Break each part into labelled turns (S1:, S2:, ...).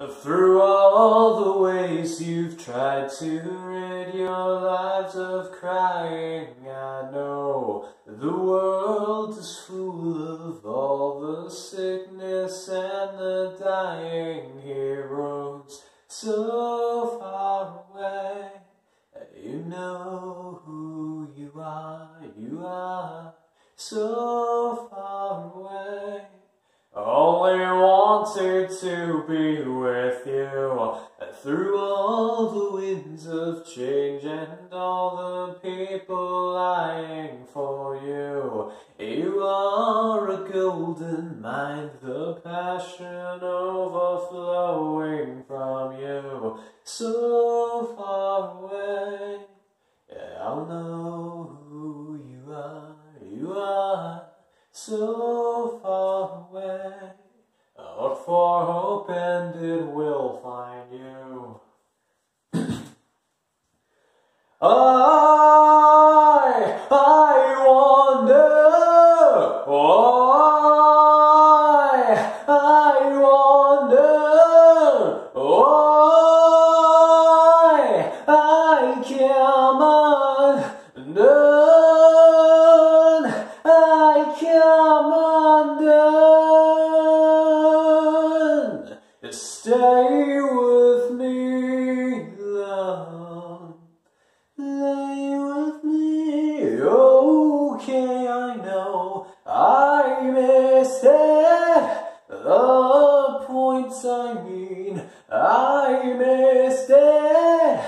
S1: Through all the ways you've tried to rid your lives of crying, I know the world is full of all the sickness and the dying heroes so far away. You know who you are so far away. Only wanted to be with you through all the winds of change and all the people lying for you. You are a golden mind, the passion overflowing from you so far away. Yeah, I'll know who you are so far away. Look for hope and it will find you. I wonder why, I wonder why I can't undone, I can't undone. Stay with me, love. Lay with me. Okay, I know I missed it. The points I mean, I missed it.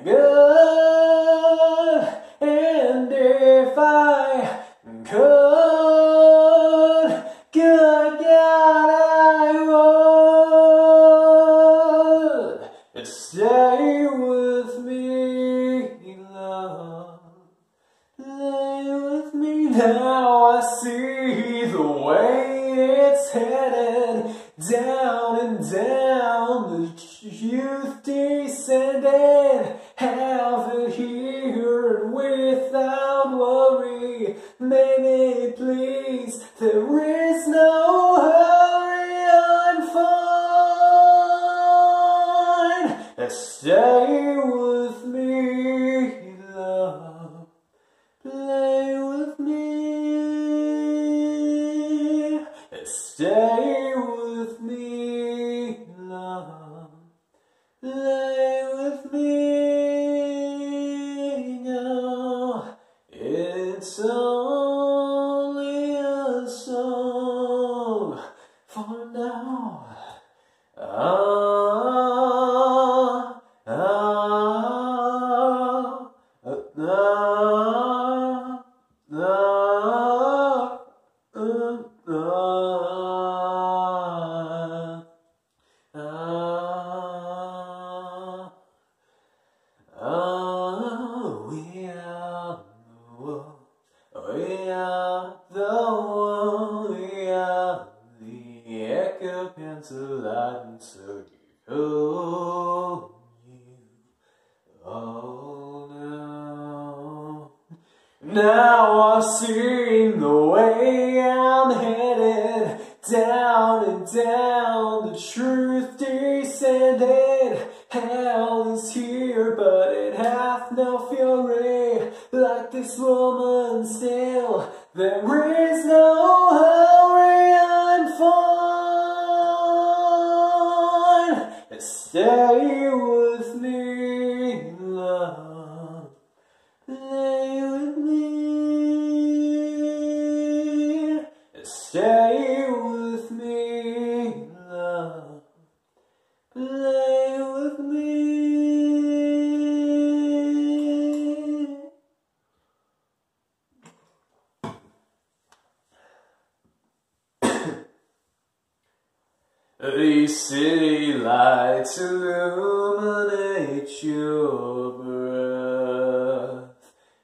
S1: Good. And if I could, good God, I would. Stay with me, love. Lay with me. Now I see the way it's headed, down and down, the youth descended. Have it here and without worry. Maybe please, there is no hurry, I'm fine. Stay with me, love. Play with me. Stay with me, love. Play with me now. It's only a song for now. We are the world, we are the world, we are the occupants of light, and so you oh no. Now I've seen the way I'm headed, down and down, the truth descended. Hell is here, but it hath no fury, like this woman still. There is no hurry, I'm fine. Stay with me, love. Lay with me. Stay with me, love. Play with me. These city lights illuminate your breath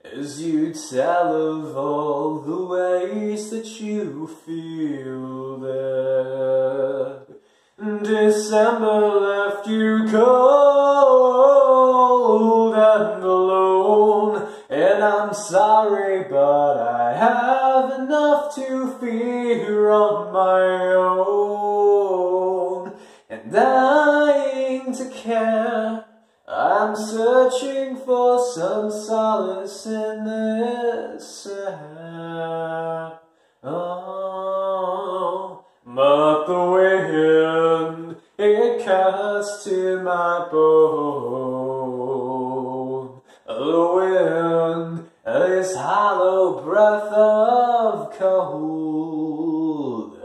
S1: as you tell of all the ways that you feel that December left you cold and alone. And I'm sorry, but I have enough to fear on my own. And I Denying to care, I'm searching for some solace in this air. Oh, but the wind, it cuts to my bone. The wind, this hollow breath of cold.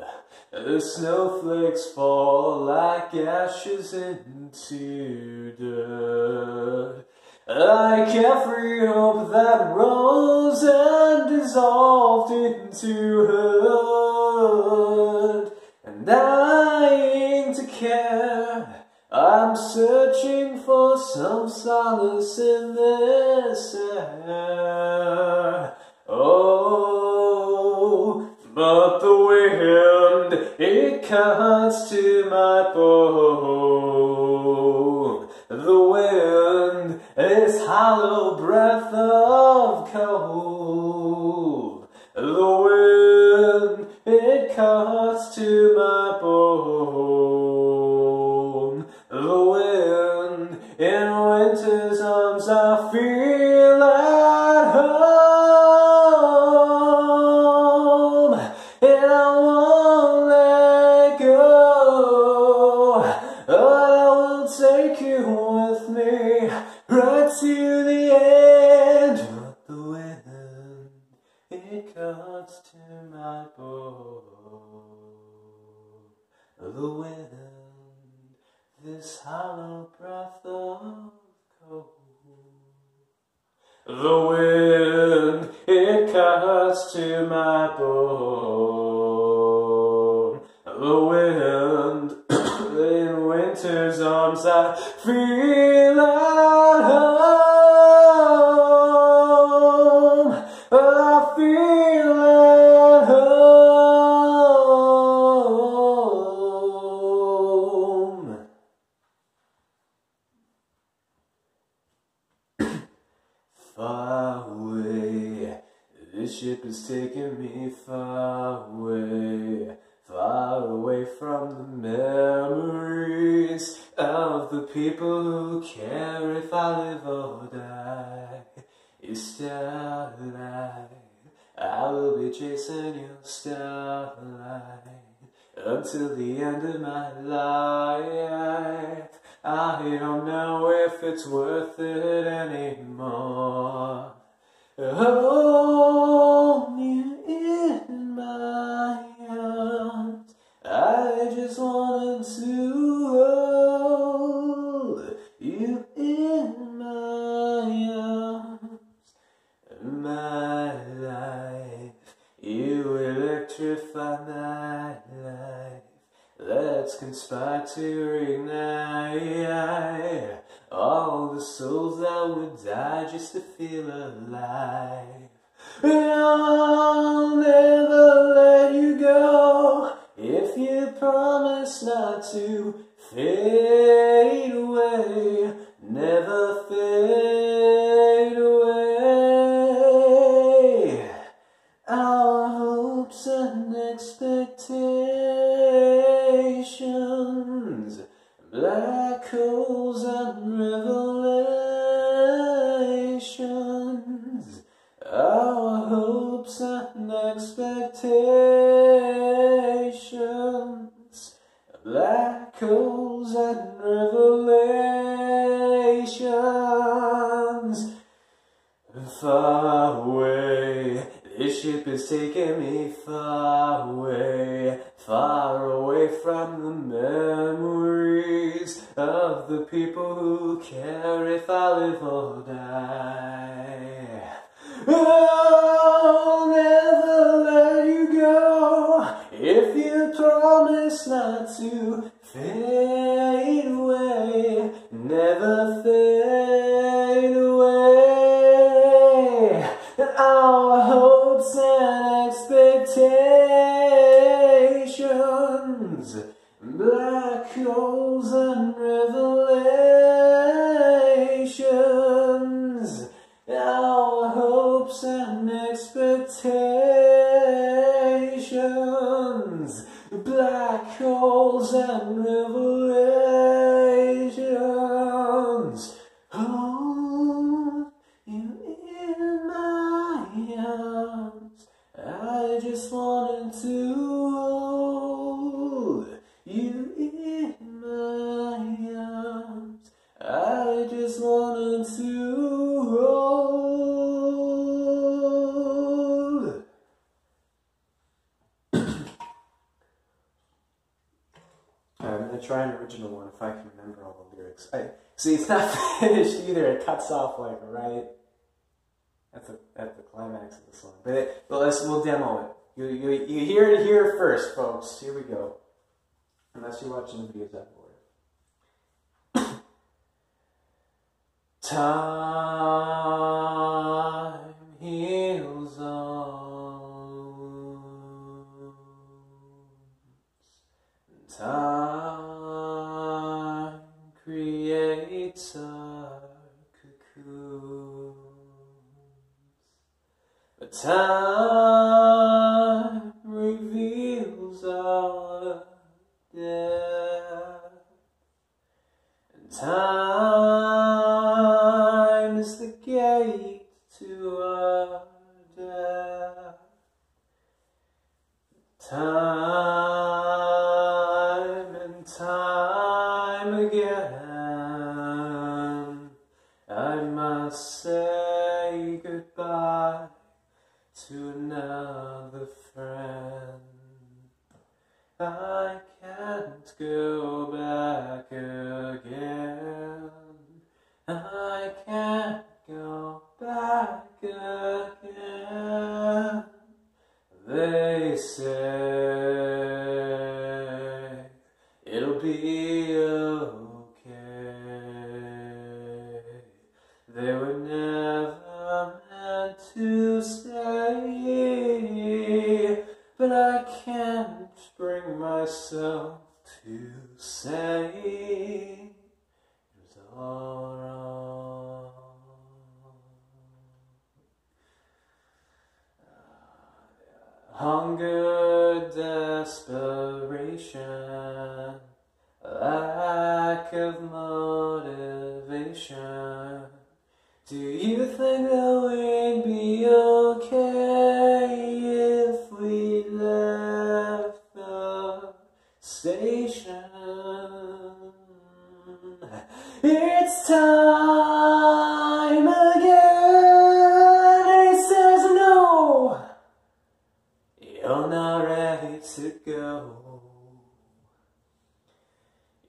S1: The snowflakes fall like ashes into dirt, like every hope that rose and dissolved into hurt. And dying to care, I'm searching for some solace in this air. Oh, but the wind, it cuts to my bone. The wind, this hollow breath of cold. The wind, it cuts to my bone. The wind, in winter's arms I feel at home. And I won't let go, but I will take you with me right to the end. But the wind, it cuts to my bone. The wind, this hollow breath of cold. The wind, it cuts to my bone. The wind, in winter's arms I feel at home. I feel at home. Far away, this ship is taking me far away from the memories of the people who care if I live or die. You starlight, I will be chasing your starlight until the end of my life. I don't know if it's worth it anymore. Hold you in my arms, I just wanted to hold you in my arms. My life, you electrify my life. Let's conspire to ignite all the souls that would die just to feel alive. I'll never let you go if you promise not to fade away, never fade away. Our hopes and expectations, black holes and revelations. Our hopes and expectations, black holes and revelations. Far away, this ship is taking me far away from the memories of the people who care if I live or die. I'll never let you go if you promise not to fade away, never fade away. Our hopes and expectations, black holes and revelations. Our hopes and expectations, black holes and revelations. try an original one if I can remember all the lyrics. See, it's not finished either. It cuts off like right at the climax of the song. But we'll demo it. You hear it here first, folks. Here we go. Unless you're watching the videos out of order. Time heals wounds. Time creates our cocoons. But time reveals our death. And time is the gate to our death. Time and time again, I must say goodbye to another friend. I can't go back again. I can't go back again. They say it'll be okay. They were never meant to stay, but I can't bring myself to say it was all wrong. Hunger, desperation, lack of motivation. Do you think that we'd be okay if we left the station? It's time again. He says no, you're not ready to go.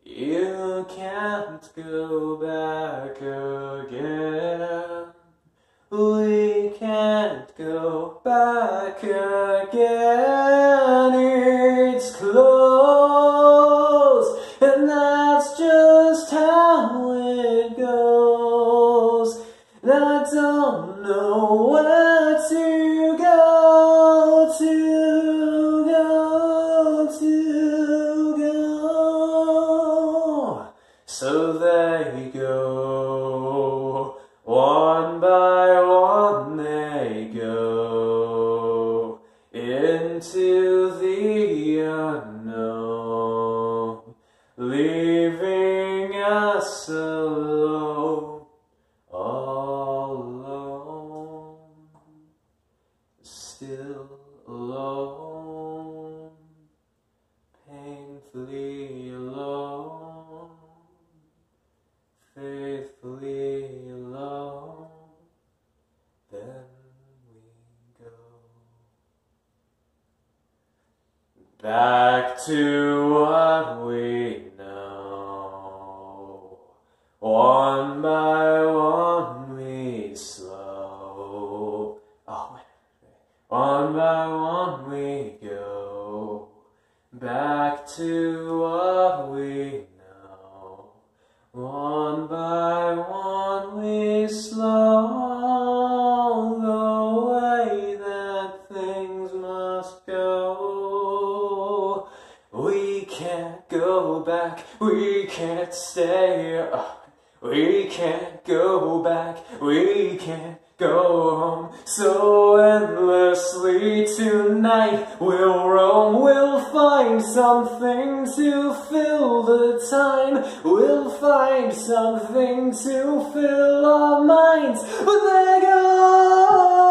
S1: You can't go back again. We can't go back again. It's closed, and that's just how it goes. And I don't know where to go, So they go, one by one they go, into the unknown, leaving us alone, all alone, still alone, painfully alone, faithfully alone. Then we go back to what we know. One by one we slow. One by one we go back to what we know. One by one we slow the way that things must go. We can't go back, we can't stay. We can't go back, we can't go home so endlessly. Tonight we'll roam, we'll find something to fill the time. We'll find something to fill our minds. But they're gone,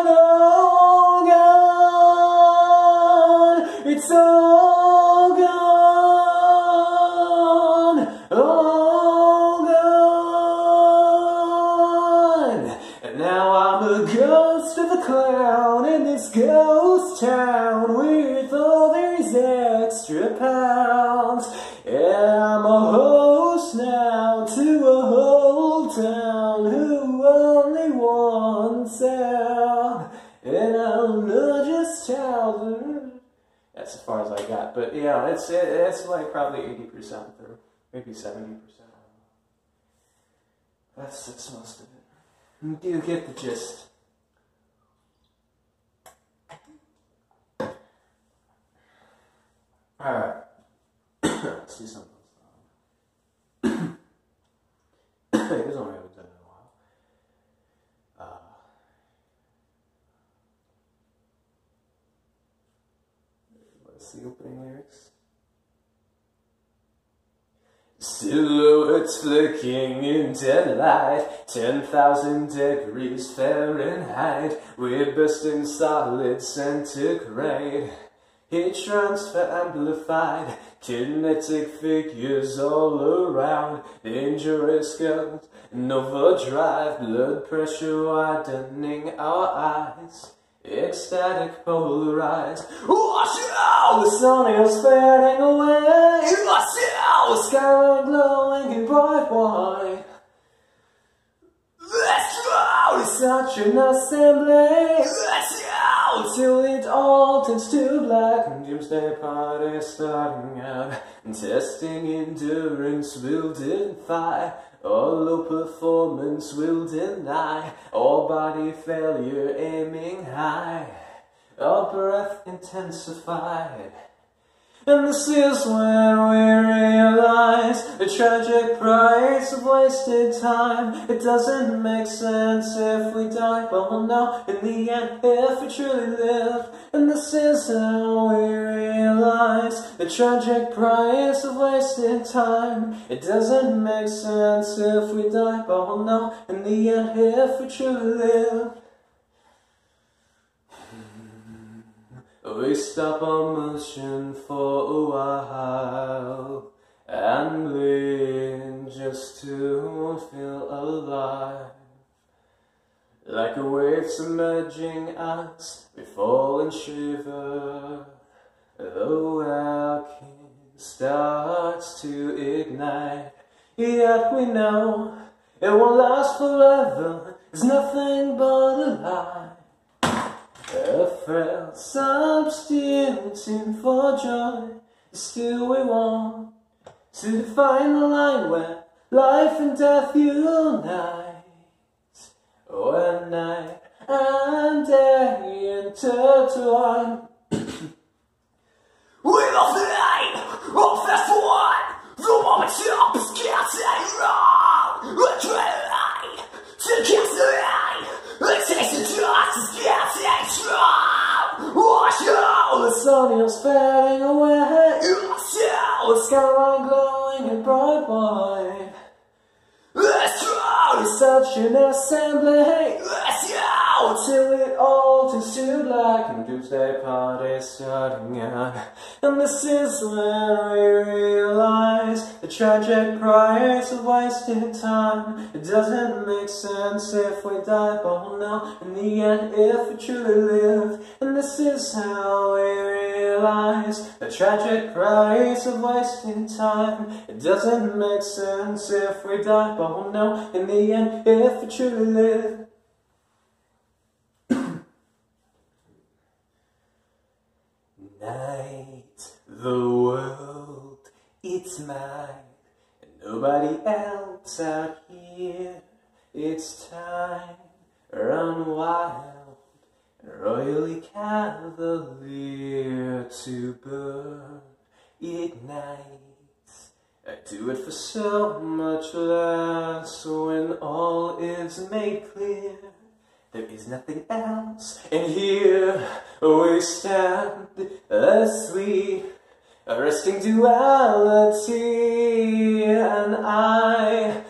S1: all gone. It's all gone, all gone. And now I'm a ghost of a clown in this ghost town with all these extra pounds. But yeah, it's like probably 80% through, maybe 70%. That's most of it. You get the gist. Alright. Let's do something else. Here's one I haven't done in a while. What's the opening lyrics? Silhouettes flicking in dead light, 10,000 degrees Fahrenheit. We're bursting solid centigrade. Heat transfer amplified, kinetic figures all around. Dangerous guns in overdrive, blood pressure widening our eyes. Ecstatic polarized. Watch out! The sun is fading away. Watch out! The sky glowing in bright white. Let's go! It's such an assembly. Let's go! Till it all turns to black. And doomsday party starting out. And testing endurance will defy. All low performance will deny. All body failure aiming high. All breath intensified. And this is when we realize the tragic price of wasted time. It doesn't make sense if we die, but we'll know in the end if we truly live. And this is how we realize the tragic price of wasted time. It doesn't make sense if we die, but we'll know in the end if we truly live. We stop our motion for a while and blink just to feel alive. Like a wave submerging us, we fall and shiver. The walking starts to ignite, yet we know it won't last forever. It's nothing but a lie. A frail substituting for joy. Still we want to define the line where life and death unite. When night and day intertwine. We love the light of this one. The moment up is getting wrong. We try the light to cast the light. It takes the dust is getting strong. Watch out, the sun is fading away. Watch out, the skyline glowing in bright white. Let's go, it's such an assembly. Let's go, till it all turns to black. And doomsday party starting out. And this is when we realize the tragic price of wasted time. It doesn't make sense if we die, but we'll know in the end if we truly live. And this is how we realize the tragic price of wasted time. It doesn't make sense if we die, but we'll know in the end if we truly live. Night, the world, it's mine, and nobody else out here. It's time, run wild, and royally cavalier to burn, ignites. I do it for so much less when all is made clear. There is nothing else, and here we stand as we arresting duality, and I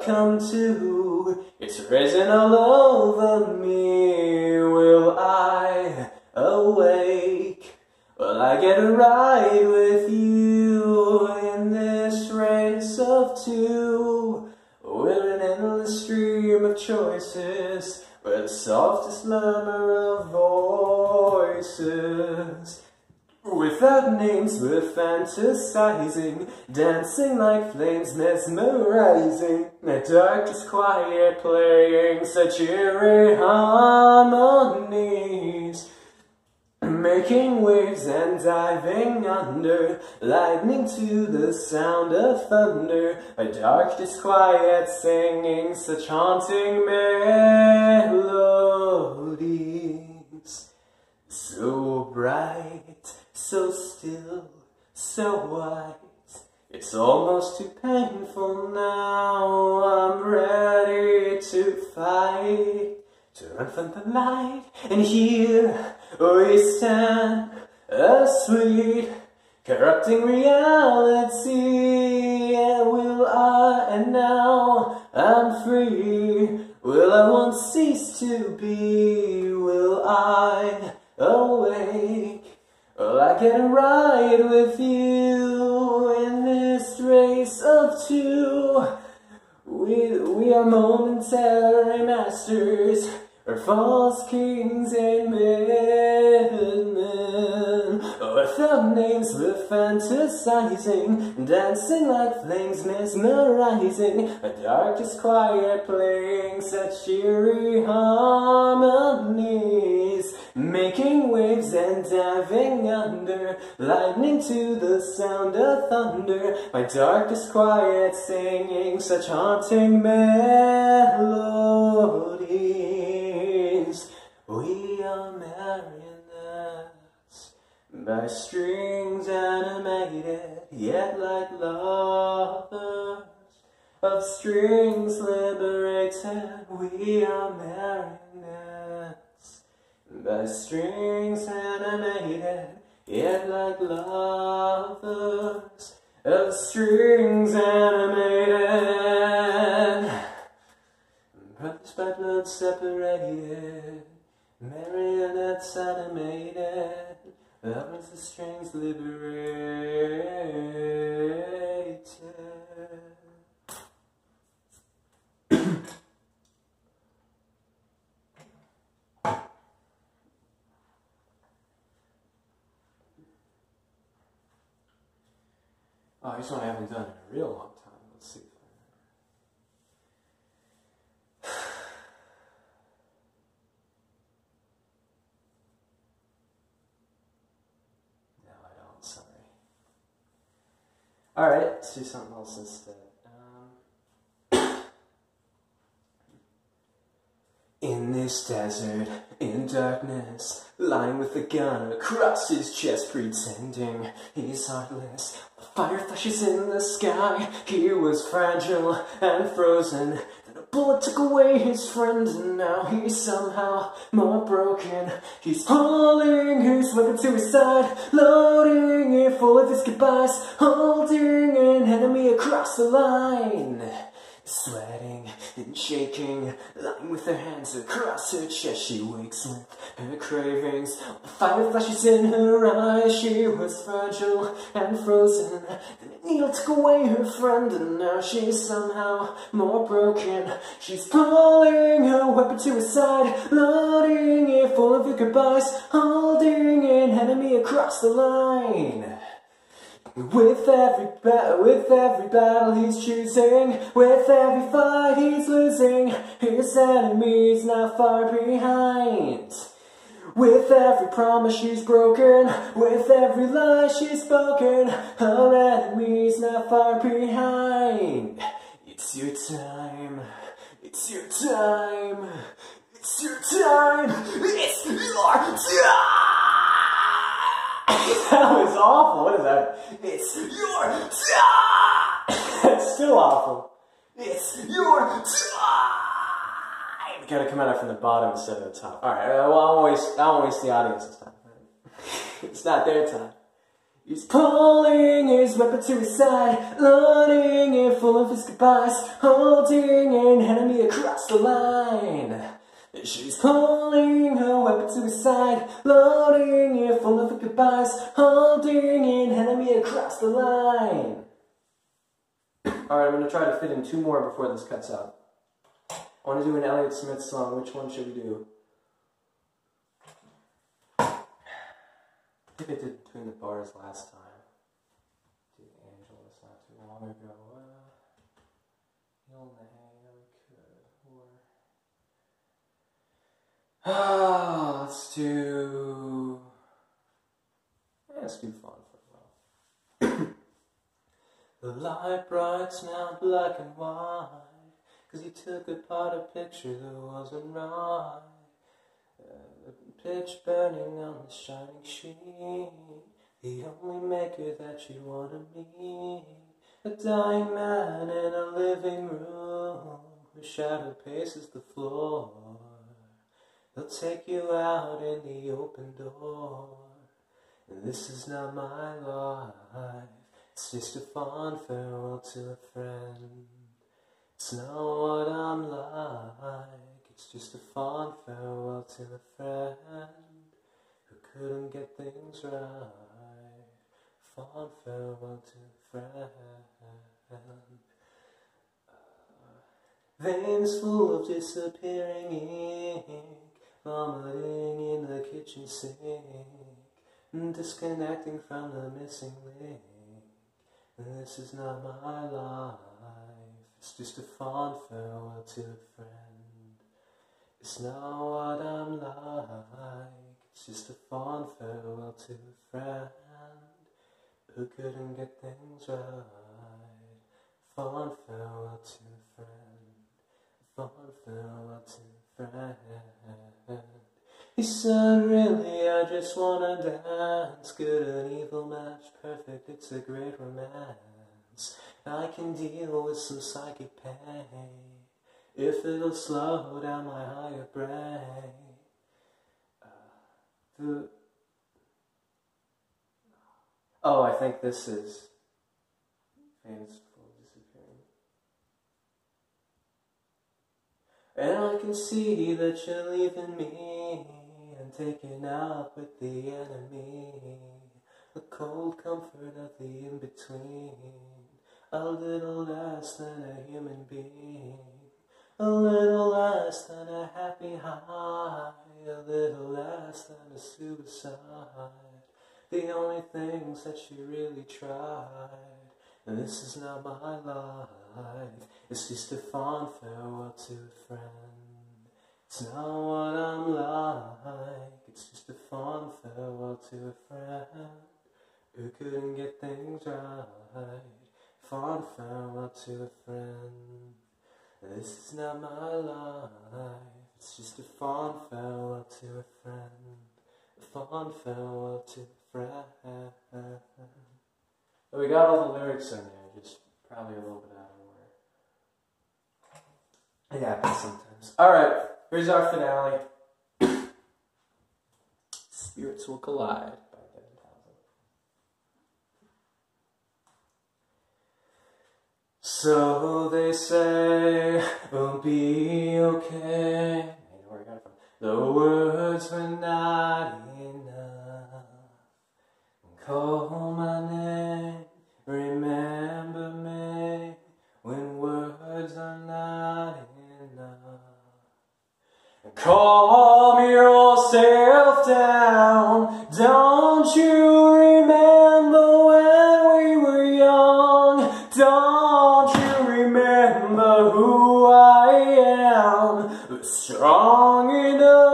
S1: come to, it's risen all over me. Will I awake? Will I get a ride with you in this race of two? We're an endless stream of choices, where the softest murmur of voices. Without names we're fantasizing, dancing like flames, mesmerizing. The darkest quiet playing such eerie harmonies. making waves and diving under, lightning to the sound of thunder, a dark disquiet singing such haunting melodies. So bright, so still, so white, it's almost too painful now. I'm ready to fight, to run from the light, and here we stand, a sweet, corrupting reality. And now I'm free. Will I once cease to be? Will I awake? Will I get a ride with you in this race of two? We are momentary masters, or false kings and madmen, without names we're fantasizing, dancing like flames mesmerizing, a dark disquiet playing such eerie harmonies, making waves and diving under, lightning to the sound of thunder, my dark disquiet singing such haunting melodies. We are marionettes by strings animated, yet like lovers of strings liberated. We are marionettes by strings animated, yet like lovers of strings animated. Brothers by blood separated, marionettes animated, lovers of strings liberated. Oh, here's one I haven't done in a real long time. Let's see if I remember. No, I don't. Sorry. Alright, let's do something else instead. In this desert, in darkness, lying with a gun across his chest, pretending he's heartless. Fire flashes in the sky, he was fragile and frozen. Then a bullet took away his friend, and now he's somehow more broken. He's pulling his weapon to his side, loading it full of his goodbyes, holding an enemy across the line. Sweating and shaking, lying with her hands across her chest, she wakes with her cravings. Fire flashes in her eyes, she was fragile and frozen. Then a needle took away her friend, and now she's somehow more broken. She's pulling her weapon to her side, loading it full of her goodbyes, holding an enemy across the line. With every battle he's choosing, with every fight he's losing, his enemy's not far behind. With every promise she's broken, with every lie she's spoken, her enemy's not far behind. It's your time, it's your time, it's your time, it's your time! That was awful. What is that? It's your time! That's still awful. It's your time! You gotta come at it from the bottom instead of the top. Alright, well, I won't waste the audience's time. It's not their time. He's pulling his weapon to his side, loading it full of his goodbyes, holding an enemy across the line. She's pulling her weapon to his side, loading it full of her goodbyes, holding an enemy across the line. Alright, I'm going to try to fit in two more before this cuts out. I want to do an Elliott Smith song. Which one should we do? I think I did Between the Bars last time. Did Angelus not too long ago. Let's do let's do fun for a while. The light bright's now black and white, 'cause you took apart a picture that wasn't right. The pitch burning on the shining sheet, the only maker that you want to meet. A dying man in a living room, whose shadow paces the floor. They'll take you out in the open door, and this is not my life. It's just a fond farewell to a friend. It's not what I'm like. It's just a fond farewell to a friend who couldn't get things right. Fond farewell to a friend. Veins full of disappearing ink, vomiting in the kitchen sink, disconnecting from the missing link. And this is not my life. It's just a fond farewell to a friend. It's not what I'm like. It's just a fond farewell to a friend who couldn't get things right. Fond farewell to a friend. Fond farewell to a friend. He said, really, I just wanna dance. Good and evil match, perfect, it's a great romance. I can deal with some psychic pain if it'll slow down my higher brain. Oh, I think this is Veins Full of Disappearing. And I can see that you're leaving me and taking up with the enemy. The cold comfort of the in-between, a little less than a human being, a little less than a happy high, a little less than a suicide. The only things that you really tried, and this is not my life. It's just a fond farewell to a friend. It's not what I'm like. It's just a fond farewell to a friend who couldn't get things right. Fond farewell to a friend. This is not my life. It's just a fond farewell to a friend. A fond farewell to a friend. But we got all the lyrics in there, just probably a little bit out of order. It happens sometimes. Alright, here's our finale. Spirits Will Collide. So they say we'll be okay. Where I got it from. The words were not enough. Call my name, remember me, when words are not enough. Calm yourself down. Don't you remember when we were young? Don't you remember who I am? Strong enough.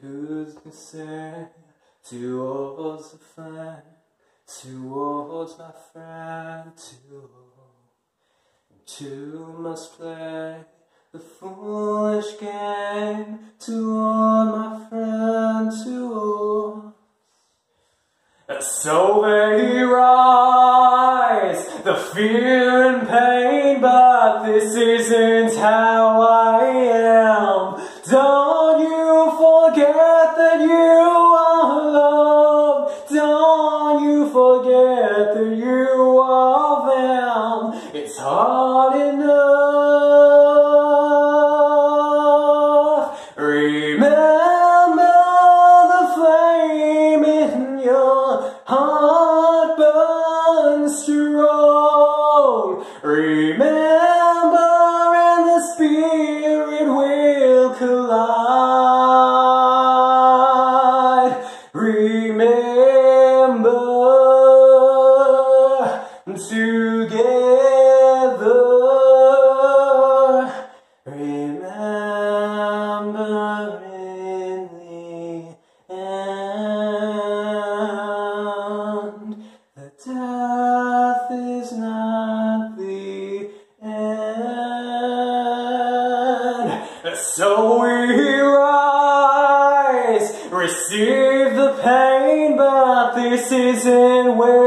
S1: Who's to say? Towards the flame, towards my friend, two must play the foolish game. Toward my friend, toward. So they rise, the fear and pain, but this isn't how I am. Don't you forget that you are loved. Don't you forget that you are found. It's hard enough. Remember the flame in your heart burns strong. Remember, and the spirit will collide. Remember, together. Remember. this isn't where